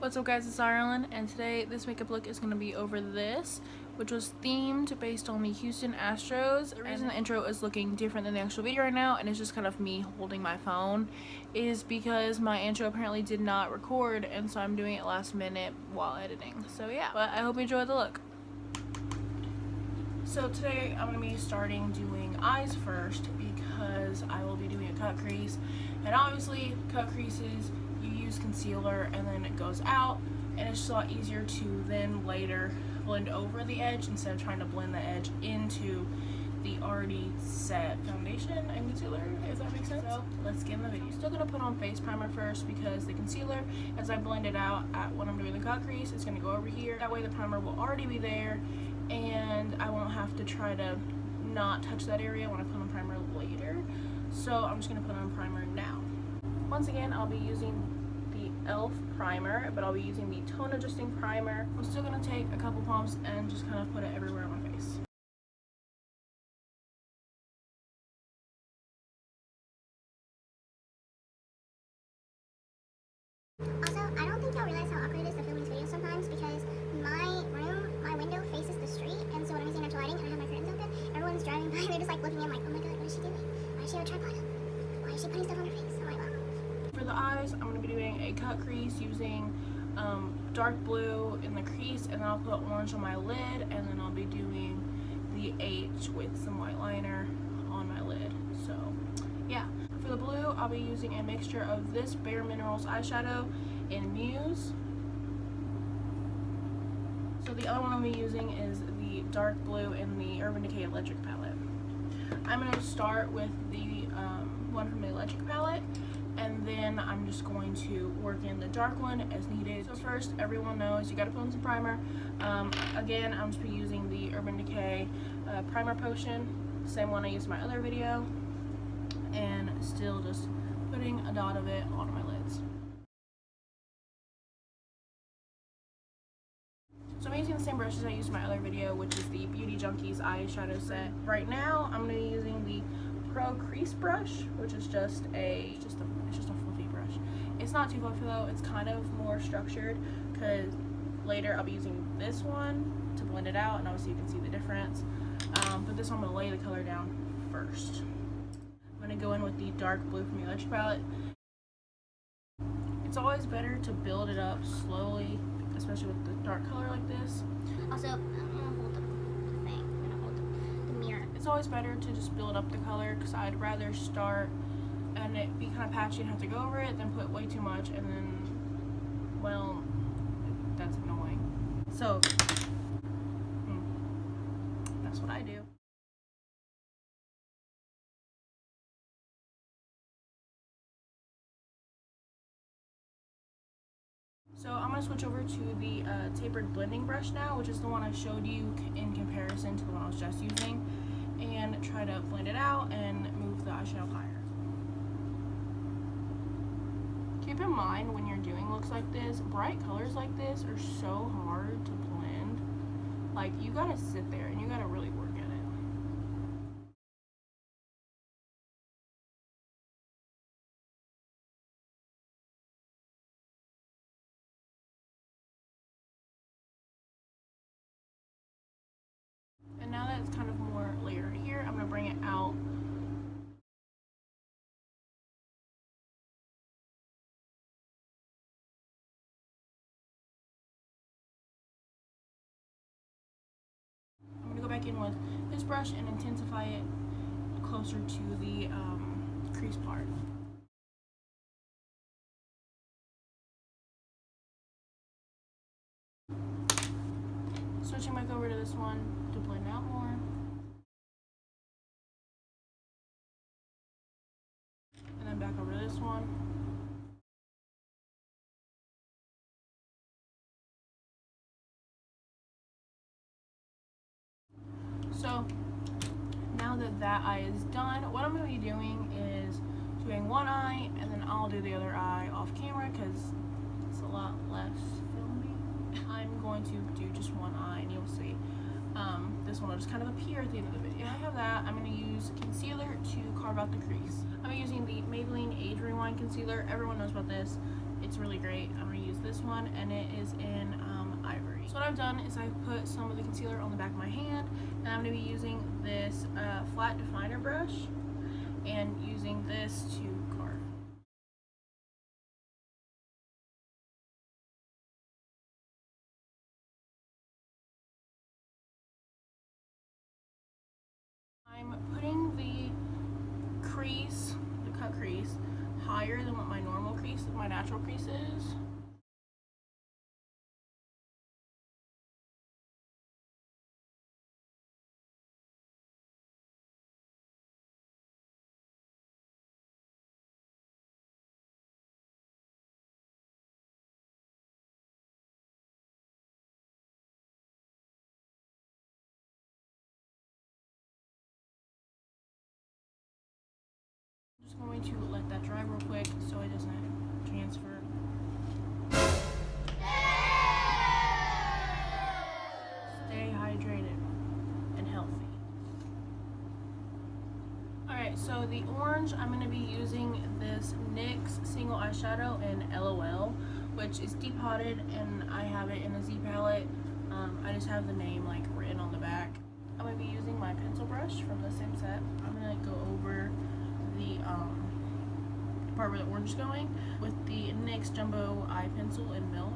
What's up guys, it's Ireland, and today this makeup look is going to be over this, which was themed based on the Houston Astros. The reason the intro is looking different than the actual video right now, and it's just kind of me holding my phone, is because my intro apparently did not record, and so I'm doing it last minute while editing. So yeah, but I hope you enjoy the look. So today I'm going to be starting doing eyes first because I will be doing a cut crease, and obviously cut creases you use concealer and then it goes out, and it's just a lot easier to then later blend over the edge instead of trying to blend the edge into the already set foundation and concealer, if that makes sense. So let's get in the video. I'm still going to put on face primer first because the concealer, as I blend it out when I'm doing the cut crease, it's going to go over here. That way the primer will already be there and I won't have to try to not touch that area when I put on primer later. So I'm just going to put on primer now. Once again, I'll be using the e.l.f. primer, but I'll be using the tone adjusting primer. I'm still going to take a couple pumps and just kind of put it everywhere on my face. Also, I don't think y'all realize how awkward it is to film these videos sometimes because my window faces the street, and so when I'm using natural lighting and I have my curtains open, everyone's driving by and they're just like looking at me like, oh my god, what is she doing? Why does she have a tripod? Why is she putting stuff on her face? I'm like, wow. For the eyes, I'm going to be doing a cut crease using dark blue in the crease, and then I'll put orange on my lid, and then I'll be doing the H with some white liner on my lid. So yeah, for the blue, I'll be using a mixture of this Bare Minerals eyeshadow in Muse. So the other one I'll be using is the dark blue in the Urban Decay Electric palette. I'm going to start with the one from the Electric palette, and then I'm just going to work in the dark one as needed. So first, everyone knows you got to put on some primer. Again, I'm just be using the Urban Decay primer potion, same one I used in my other video, and still just putting a dot of it on my lids. So I'm using the same brushes I used in my other video, which is the Beauty Junkies eyeshadow set. Right now, I'm going to be using the Pro Crease Brush, which is just a fluffy brush. It's not too fluffy though. It's kind of more structured because later I'll be using this one to blend it out, and obviously you can see the difference. But this one I'm going to lay the color down first. I'm going to go in with the dark blue from the Electric palette. It's always better to build it up slowly, especially with the dark color like this. Also, I'm gonna hold the thing. I'm gonna hold the mirror. It's always better to just build up the color because I'd rather start and it be kind of patchy and have to go over it than put way too much and then, well, that's annoying. So, that's what I do. So I'm going to switch over to the tapered blending brush now, which is the one I showed you in comparison to the one I was just using, and try to blend it out and move the eyeshadow higher. Keep in mind when you're doing looks like this, bright colors like this are so hard to blend. Like, you gotta sit there and you gotta really work at it. And now that it's kind of more layered here, I'm going to bring it out. I'm going to go back in with this brush and intensify it closer to the crease part. Switching back over to this one to blend out more. And then back over to this one. So now that that eye is done, what I'm going to be doing is doing one eye, and then I'll do the other eye off camera because it's a lot less filmy. I'm going to do just one eye, and you'll see. This one will just kind of appear at the end of the video. I have that. I'm going to use concealer to carve out the crease. I'm using the Maybelline Age Rewind concealer. Everyone knows about this. It's really great. I'm going to use this one, and it is in Ivory. So what I've done is I've put some of the concealer on the back of my hand, and I'm going to be using this flat definer brush and using this to carve. I'm putting the crease, the cut crease, higher than what my normal crease, my natural crease is. I'm just going to let that dry real quick so it doesn't transfer. Stay hydrated and healthy. Alright, so the orange, I'm going to be using this NYX single eyeshadow in LOL, which is deep potted, and I have it in a Z palette. I just have the name like written on the back. I'm going to be using my pencil brush from the same set. I'm going to go over the part where the orange is going with the NYX Jumbo Eye Pencil in Milk.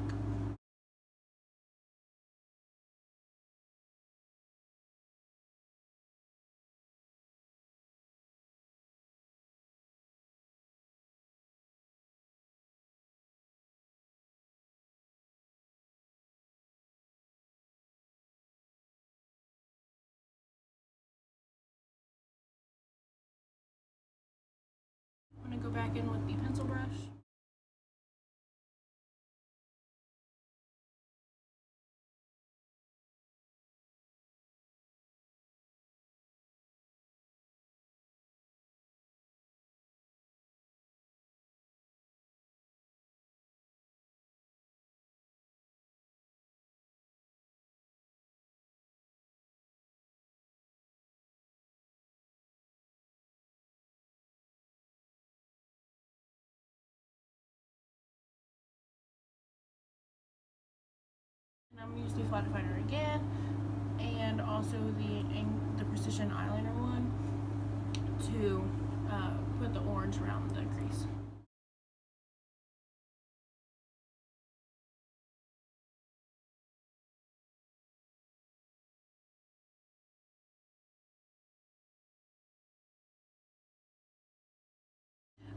I'm going to go back in with the pencil brush. And I'm going to use the flat definer again, and also the precision eyeliner one to put the orange around the crease.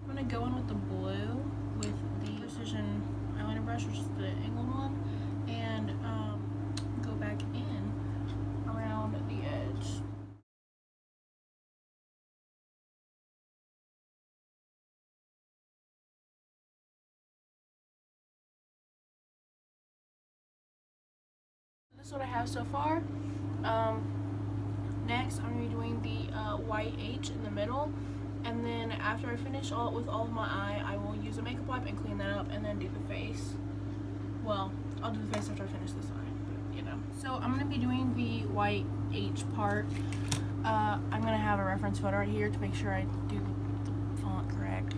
I'm going to go in with the blue with the precision eyeliner brush, which is the angled one, and go back in around the edge. This is what I have so far. Next, I'm going to be doing the white H in the middle, and then after I finish with all of my eye, I will use a makeup wipe and clean that up, and then do the face. Well, I'll do the face after I finish this eye, but you know. So I'm going to be doing the white H part. I'm going to have a reference photo right here to make sure I do the font correct.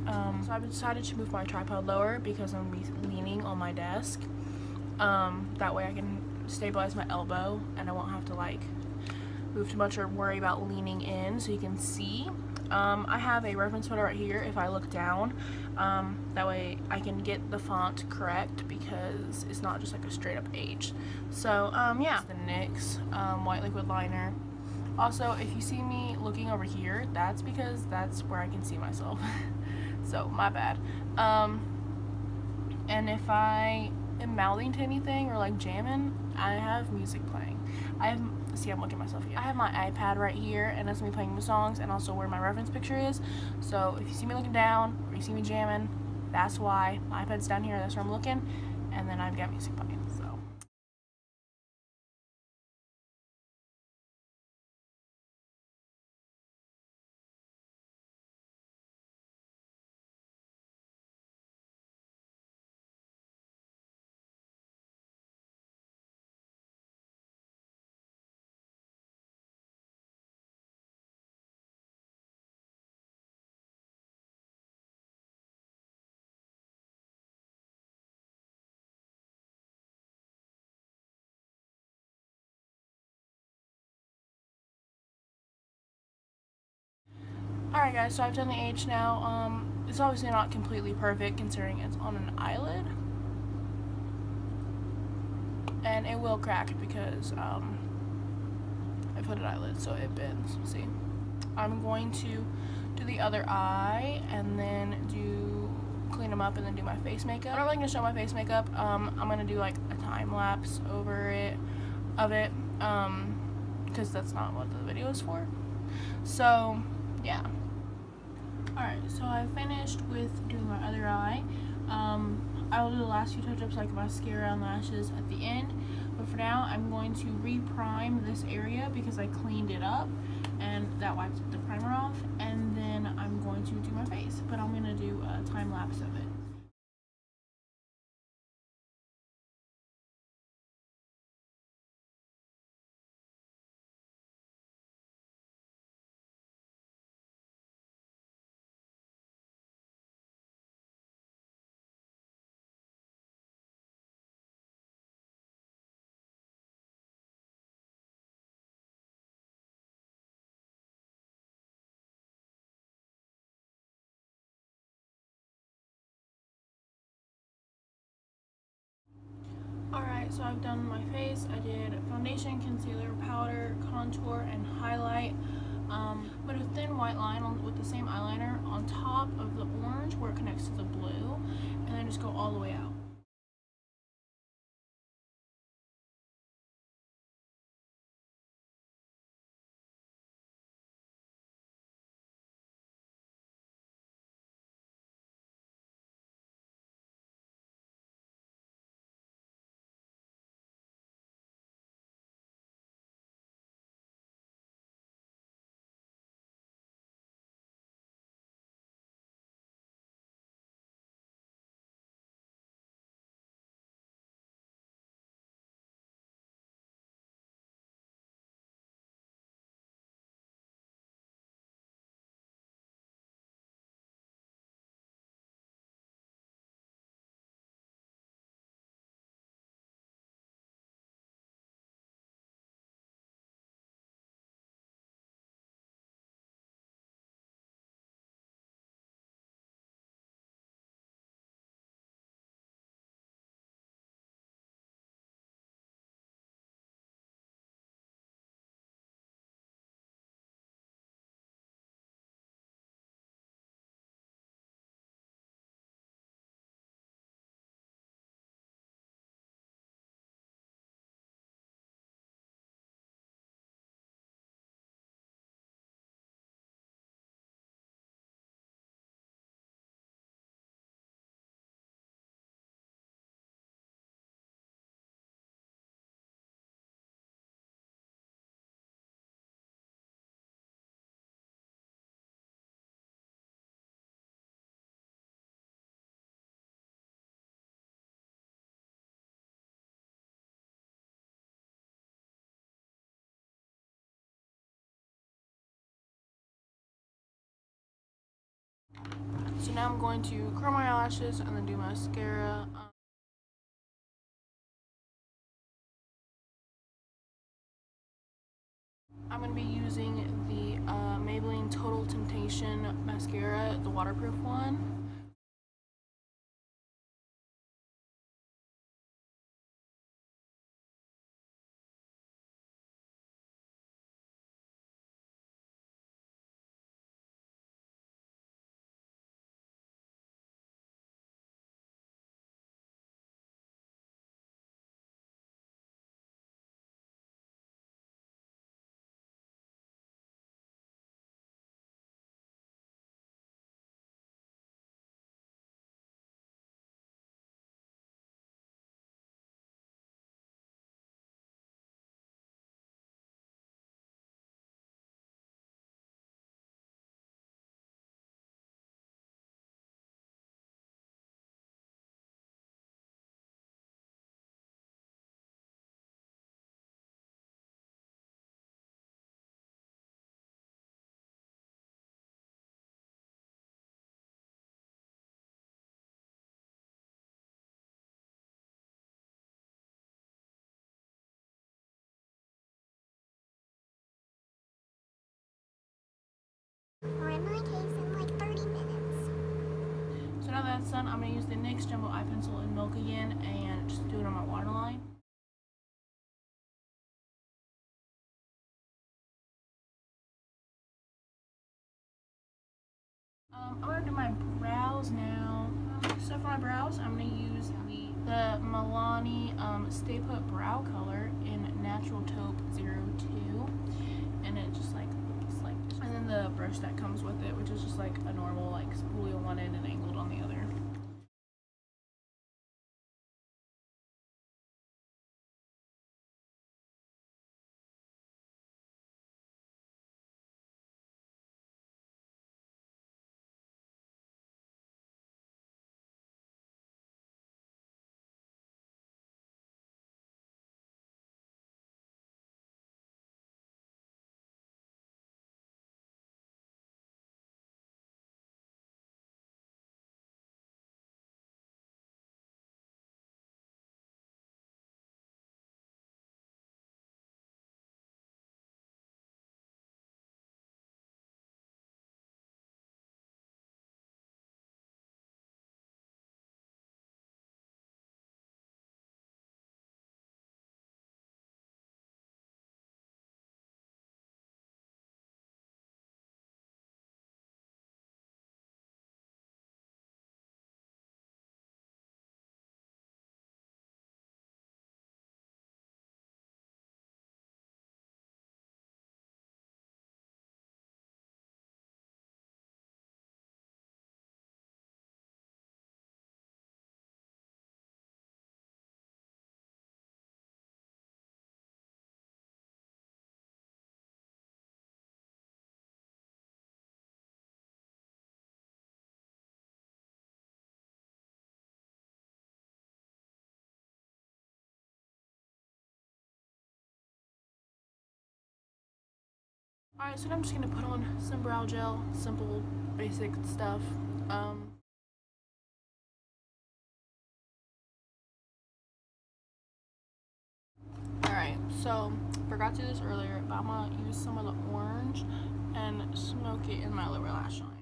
So I've decided to move my tripod lower because I'm going to be leaning on my desk. That way I can stabilize my elbow and I won't have to like move too much or worry about leaning in so you can see. I have a reference photo right here if I look down. That way I can get the font correct because it's not just like a straight up H. So yeah, the NYX white liquid liner. Also, if you see me looking over here, that's because that's where I can see myself. So my bad. And if I am mouthing to anything or like jamming, I have music playing. See, I'm looking at myself here. I have my iPad right here, and that's me playing the songs, and also where my reference picture is. So if you see me looking down, or you see me jamming, that's why. My iPad's down here, that's where I'm looking, and then I've got music playing. Alright guys, so I've done the H now. It's obviously not completely perfect considering it's on an eyelid. And it will crack because I put an eyelid so it bends. See? I'm going to do the other eye and then clean them up and then do my face makeup. I'm not really going to show my face makeup. I'm going to do like a time lapse over it, because that's not what the video is for. So, yeah. Alright, so I finished with doing my other eye. I will do the last few touch-ups like mascara and lashes at the end. But for now, I'm going to re-prime this area because I cleaned it up and that wipes the primer off. And then I'm going to do my face, but I'm going to do a time lapse of it. Alright, so I've done my face. I did foundation, concealer, powder, contour, and highlight. Put a thin white line with the same eyeliner on top of the orange where it connects to the blue, and then just go all the way out. So now I'm going to curl my eyelashes and then do mascara. I'm going to be using the Maybelline Total Temptation mascara, the waterproof one. Or in my case, in like 30 minutes. So now that's done, I'm going to use the NYX Jumbo Eye Pencil in Milk again and just do it on my waterline. I'm going to do my brows now. So for my brows, I'm going to use the Milani Stay Put Brow Color in Natural Taupe 02. And it just like looks like this. And then the brush that comes with it, which is just like a normal like spoolie on one end and angled on the other. Alright, so I'm just going to put on some brow gel, simple, basic stuff. Alright, so forgot to do this earlier, but I'm going to use some of the orange and smoke it in my lower lash line.